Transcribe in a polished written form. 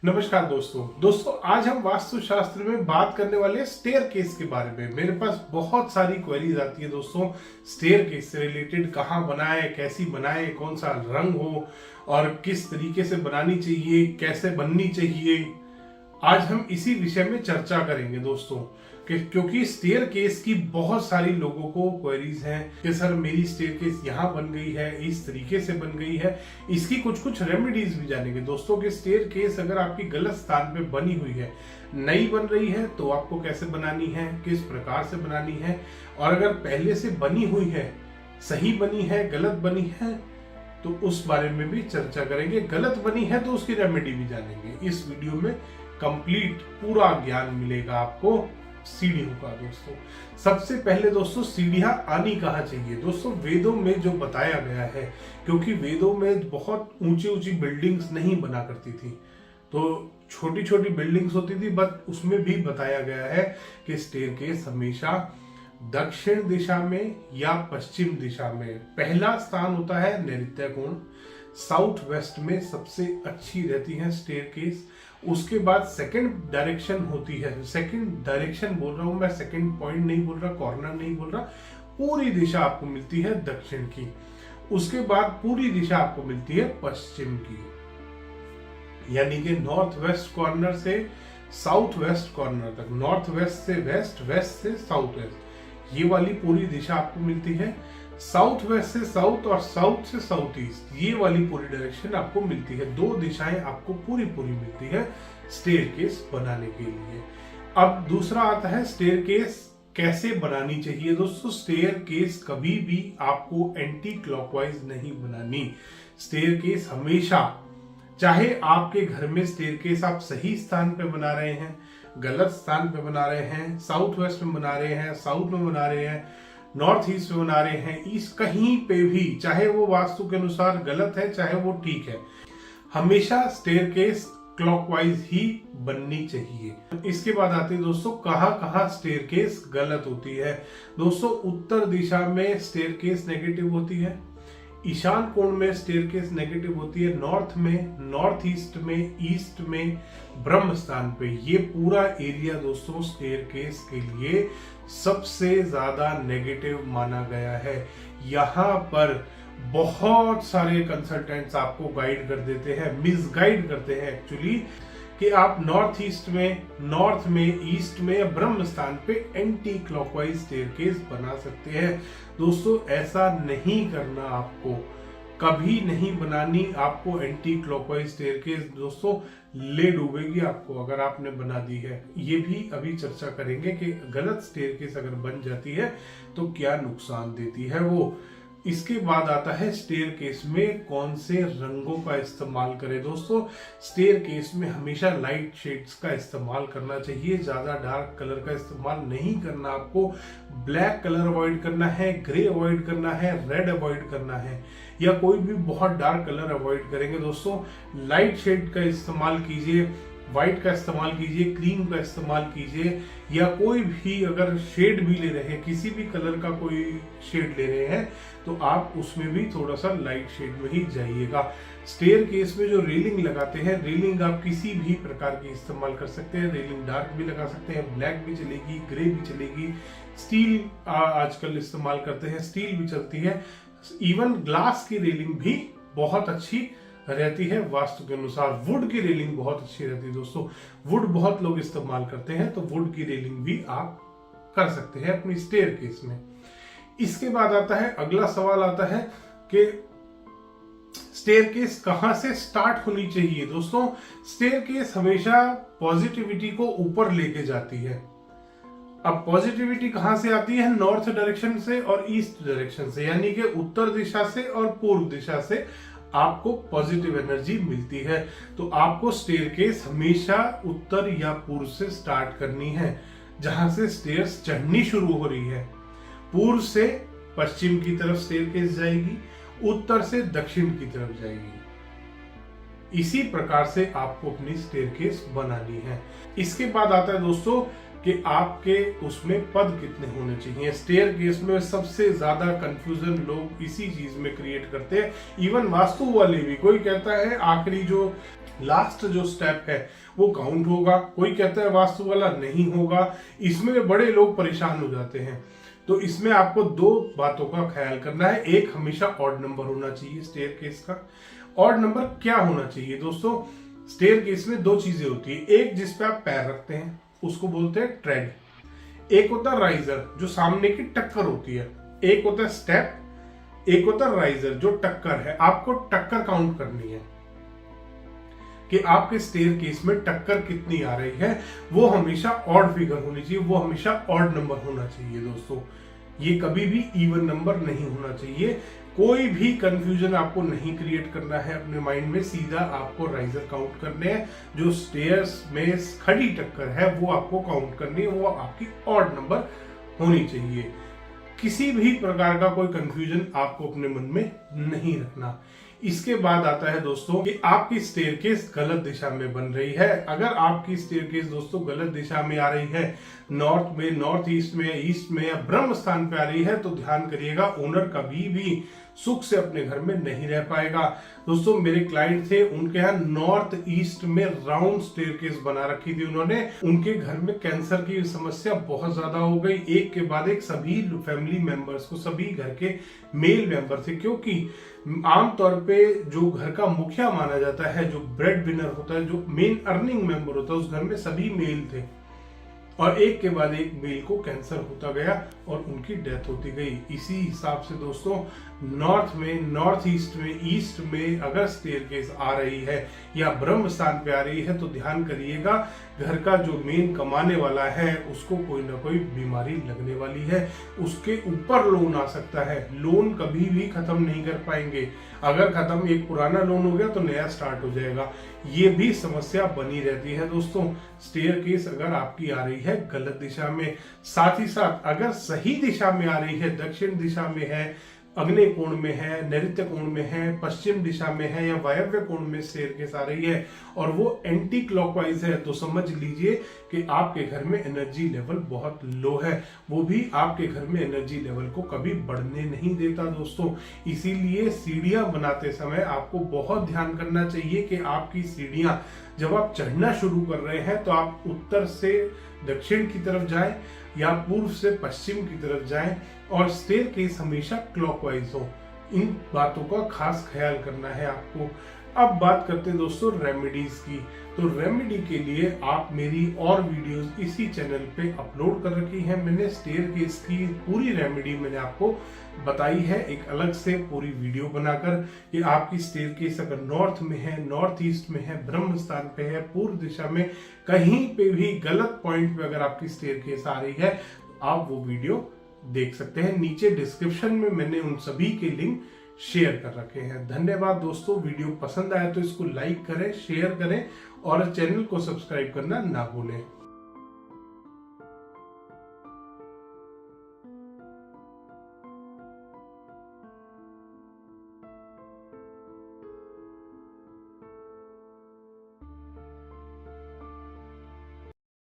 नमस्कार दोस्तों आज हम वास्तुशास्त्र में बात करने वाले हैं स्टेयर केस के बारे में। मेरे पास बहुत सारी क्वेरीज आती है दोस्तों, स्टेयर केस से रिलेटेड, कहाँ बनाए, कैसी बनाए, कौन सा रंग हो और किस तरीके से बनानी चाहिए, कैसे बननी चाहिए। आज हम इसी विषय में चर्चा करेंगे दोस्तों क्योंकि स्टेयर केस की बहुत सारी लोगों को क्वेरीज हैं कि सर मेरी स्टेयर केस यहाँ बन गई है, इस तरीके से बन गई है। इसकी कुछ रेमेडीज भी जानेंगे दोस्तों कि स्टेयर केस अगर आपकी गलत स्थान पे बनी हुई है, नई बन रही है, तो आपको कैसे बनानी है, किस प्रकार से बनानी है, और अगर पहले से बनी हुई है, सही बनी है, गलत बनी है, तो उस बारे में भी चर्चा करेंगे। गलत बनी है तो उसकी रेमेडी भी जानेंगे। इस वीडियो में कंप्लीट पूरा ज्ञान मिलेगा आपको सीढ़ियों का। दोस्तों सबसे पहले दोस्तों सीढ़ियां आनी कहाँ चाहिए। दोस्तों वेदों में जो बताया गया है, क्योंकि वेदों में बहुत ऊंची ऊंची बिल्डिंग्स नहीं बना करती थी, तो छोटी छोटी बिल्डिंग्स होती थी, बट उसमें भी बताया गया है कि स्टेयरकेस हमेशा दक्षिण दिशा में या पश्चिम दिशा में, पहला स्थान होता है नैऋत्य कोण, साउथ वेस्ट में सबसे अच्छी रहती है स्टेयरकेस। उसके बाद सेकंड डायरेक्शन होती है, सेकंड डायरेक्शन बोल रहा हूं मैं, सेकंड पॉइंट नहीं बोल रहा, कॉर्नर नहीं बोल रहा, पूरी दिशा आपको मिलती है दक्षिण की। उसके बाद पूरी दिशा आपको मिलती है पश्चिम की, यानी कि नॉर्थ वेस्ट कॉर्नर से साउथ वेस्ट कॉर्नर तक, नॉर्थ वेस्ट से वेस्ट, वेस्ट से साउथ वेस्ट, ये वाली पूरी दिशा आपको मिलती है। साउथ वेस्ट से साउथ और साउथ से साउथ ईस्ट, ये वाली पूरी डायरेक्शन आपको मिलती है। दो दिशाएं आपको पूरी मिलती है स्टेयरकेस बनाने के लिए। अब दूसरा आता है स्टेयरकेस कैसे बनानी चाहिए। दोस्तों स्टेयरकेस कभी भी आपको एंटी क्लॉकवाइज नहीं बनानी। स्टेयरकेस हमेशा, चाहे आपके घर में स्टेयरकेस आप सही स्थान पे बना रहे हैं, गलत स्थान पे बना रहे हैं, साउथ वेस्ट में बना रहे हैं, साउथ में बना रहे हैं, नॉर्थ ईस्ट में बना रहे हैं, ईस्ट, कहीं पे भी, चाहे वो वास्तु के अनुसार गलत है चाहे वो ठीक है, हमेशा स्टेयरकेस क्लॉकवाइज ही बननी चाहिए। इसके बाद आते हैं दोस्तों कहाँ स्टेयरकेस गलत होती है। दोस्तों उत्तर दिशा में स्टेयरकेस नेगेटिव होती है, ईशान कोण में स्टेयरकेस नेगेटिव होती है, नॉर्थ में, नॉर्थ ईस्ट में, ईस्ट में, ब्रह्म स्थान पे, ये पूरा एरिया दोस्तों स्टेयरकेस के लिए सबसे ज्यादा नेगेटिव माना गया है। यहाँ पर बहुत सारे कंसल्टेंट्स आपको गाइड कर देते हैं, मिसगाइड करते हैं एक्चुअली, कि आप नॉर्थ ईस्ट में, नॉर्थ में, ईस्ट में या ब्रह्म स्थान पे एंटी क्लॉकवाइज स्टेयरकेस बना सकते हैं। दोस्तों ऐसा नहीं करना, आपको कभी नहीं बनानी आपको एंटी क्लॉकवाइज स्टेयरकेस। दोस्तों ले डूबेगी आपको अगर आपने बना दी है। ये भी अभी चर्चा करेंगे कि गलत स्टेयरकेस अगर बन जाती है तो क्या नुकसान देती है वो। इसके बाद आता है स्टेयरकेस में कौन से रंगों का इस्तेमाल करें। दोस्तों स्टेयरकेस में हमेशा लाइट शेड्स का इस्तेमाल करना चाहिए, ज्यादा डार्क कलर का इस्तेमाल नहीं करना। आपको ब्लैक कलर अवॉइड करना है, ग्रे अवॉइड करना है, रेड अवॉइड करना है, या कोई भी बहुत डार्क कलर अवॉइड करेंगे। दोस्तों लाइट शेड का इस्तेमाल कीजिए, व्हाइट का इस्तेमाल कीजिए, क्रीम का इस्तेमाल कीजिए, या कोई भी अगर शेड भी ले रहे हैं, किसी भी कलर का कोई शेड ले रहे हैं, तो आप उसमें भी थोड़ा सा लाइट शेड में ही जाइएगा। स्टेयरकेस में जो रेलिंग लगाते हैं, रेलिंग आप किसी भी प्रकार की इस्तेमाल कर सकते हैं। रेलिंग डार्क भी लगा सकते हैं, ब्लैक भी चलेगी, ग्रे भी चलेगी, स्टील आजकल इस्तेमाल करते हैं, स्टील भी चलती है, इवन ग्लास की रेलिंग भी बहुत अच्छी रहती है वास्तु के अनुसार। वुड की रेलिंग बहुत अच्छी रहती है दोस्तों, वुड बहुत लोग इस्तेमाल करते हैं, तो वुड की रेलिंग भी आप कर सकते हैं अपनी स्टेयरकेस में। इसके बाद आता है, अगला सवाल आता है कि स्टेयरकेस कहां से स्टार्ट होनी चाहिए। दोस्तों स्टेयरकेस हमेशा पॉजिटिविटी को ऊपर लेके जाती है। अब पॉजिटिविटी कहां से आती है? नॉर्थ डायरेक्शन से और ईस्ट डायरेक्शन से, यानी कि उत्तर दिशा से और पूर्व दिशा से आपको पॉजिटिव एनर्जी मिलती है। तो आपको स्टेयरकेस हमेशा उत्तर या पूर्व से स्टार्ट करनी है, जहां से स्टेयर्स चढ़नी शुरू हो रही है। पूर्व से पश्चिम की तरफ स्टेयरकेस जाएगी, उत्तर से दक्षिण की तरफ जाएगी। इसी प्रकार से आपको अपनी स्टेयरकेस बनानी है। इसके बाद आता है दोस्तों कि आपके उसमें पद कितने होने चाहिए। स्टेयरकेस में सबसे ज्यादा कंफ्यूजन लोग इसी चीज में क्रिएट करते हैं। इवन वास्तु वाले भी, कोई कहता है आखिरी जो लास्ट जो स्टेप है वो काउंट होगा। कोई कहता है वास्तु वाला नहीं होगा, इसमें बड़े लोग परेशान हो जाते हैं। तो इसमें आपको दो बातों का ख्याल करना है। एक, हमेशा ऑड नंबर होना चाहिए स्टेयरकेस का। ऑड नंबर क्या होना चाहिए दोस्तों? स्टेयरकेस में दो चीजें होती है। एक, जिस पे आप पैर रखते हैं उसको बोलते हैं ट्रेड। एक होता है राइजर जो सामने की टक्कर होती है। एक होता है स्टेप, एक होता है राइजर जो टक्कर है। आपको टक्कर काउंट करनी है कि आपके स्टेयरकेस में टक्कर कितनी आ रही है। वो हमेशा ऑड फिगर होनी चाहिए, वो हमेशा ऑड नंबर होना चाहिए दोस्तों। ये कभी भी इवन नंबर नहीं होना चाहिए। कोई भी कंफ्यूजन आपको नहीं क्रिएट करना है अपने माइंड में। सीधा आपको राइजर काउंट करने हैं। जो स्टेयर्स में खड़ी टक्कर है वो आपको काउंट करनी है, वो आपकी ऑड नंबर होनी चाहिए। किसी भी प्रकार का कोई कंफ्यूजन आपको अपने मन में नहीं रखना। इसके बाद आता है दोस्तों कि आपकी स्टेयरकेस गलत दिशा में बन रही है। अगर आपकी स्टेयरकेस दोस्तों गलत दिशा में आ रही है, नॉर्थ में, नॉर्थ ईस्ट में, ईस्ट में या ब्रह्म स्थान पे आ रही है, तो ध्यान करिएगा ओनर कभी भी सुख से अपने घर में नहीं रह पाएगा। दोस्तों मेरे क्लाइंट थे, उनके यहाँ नॉर्थ ईस्ट में राउंड स्टेयरकेस बना रखी थी उन्होंने। उनके घर में कैंसर की समस्या बहुत ज्यादा हो गई। एक के बाद एक सभी फैमिली मेंबर्स को, सभी घर के मेल मेंबर थे, क्योंकि आमतौर पे जो घर का मुखिया माना जाता है, जो ब्रेड विनर होता है, जो मेन अर्निंग मेंबर होता है, उस घर में सभी मेल थे और एक के बाद एक मेल को कैंसर होता गया और उनकी डेथ होती गई। इसी हिसाब से दोस्तों नॉर्थ में, नॉर्थ ईस्ट में, ईस्ट में अगर स्टेयरकेस आ रही है या ब्रह्म स्थान पे आ रही है तो ध्यान करिएगा घर का जो मेन कमाने वाला है उसको कोई ना कोई बीमारी लगने वाली है। उसके ऊपर लोन आ सकता है। लोन कभी भी खत्म नहीं कर पाएंगे। अगर खत्म, एक पुराना लोन हो गया तो नया स्टार्ट हो जाएगा। ये भी समस्या बनी रहती है दोस्तों स्टेयरकेस अगर आपकी आ रही है गलत दिशा में। साथ ही साथ अगर सही दिशा में आ रही है, दक्षिण दिशा में है, अग्नि कोण में है, नैऋत्य कोण में है, पश्चिम दिशा में है या वायव्य कोण में स्टेयरकेस आ रही है और वो एंटी क्लॉकवाइज है, तो समझ लीजिए कि आपके घर में एनर्जी लेवल बहुत लो है। वो भी आपके घर में एनर्जी लेवल को कभी बढ़ने नहीं देता दोस्तों। इसीलिए सीढ़ियां बनाते समय आपको बहुत ध्यान करना चाहिए कि आपकी सीढ़ियां जब आप चढ़ना शुरू कर रहे हैं तो आप उत्तर से दक्षिण की तरफ जाएं या पूर्व से पश्चिम की तरफ जाएं और स्टेयरकेस हमेशा क्लॉकवाइज हो। इन बातों का खास ख्याल करना है आपको। अब बात करते हैं दोस्तों रेमेडीज की। तो रेमेडी के लिए आप मेरी और वीडियोस इसी चैनल पे अपलोड कर रखी है। मैंने स्टेयरकेस की पूरी रेमेडी मैंने आपको बताई है एक अलग से पूरी वीडियो बनाकर कि आपकी स्टेयरकेस अगर नॉर्थ में है, नॉर्थ ईस्ट में है, ब्रह्म स्थान पे है, पूर्व दिशा में कहीं पे भी गलत पॉइंट पे अगर आपकी स्टेयरकेस आ रही है तो आप वो वीडियो देख सकते हैं। नीचे डिस्क्रिप्शन में मैंने उन सभी के लिंक शेयर कर रखे हैं। धन्यवाद दोस्तों। वीडियो पसंद आया तो इसको लाइक करें, शेयर करें और चैनल को सब्सक्राइब करना ना भूलें।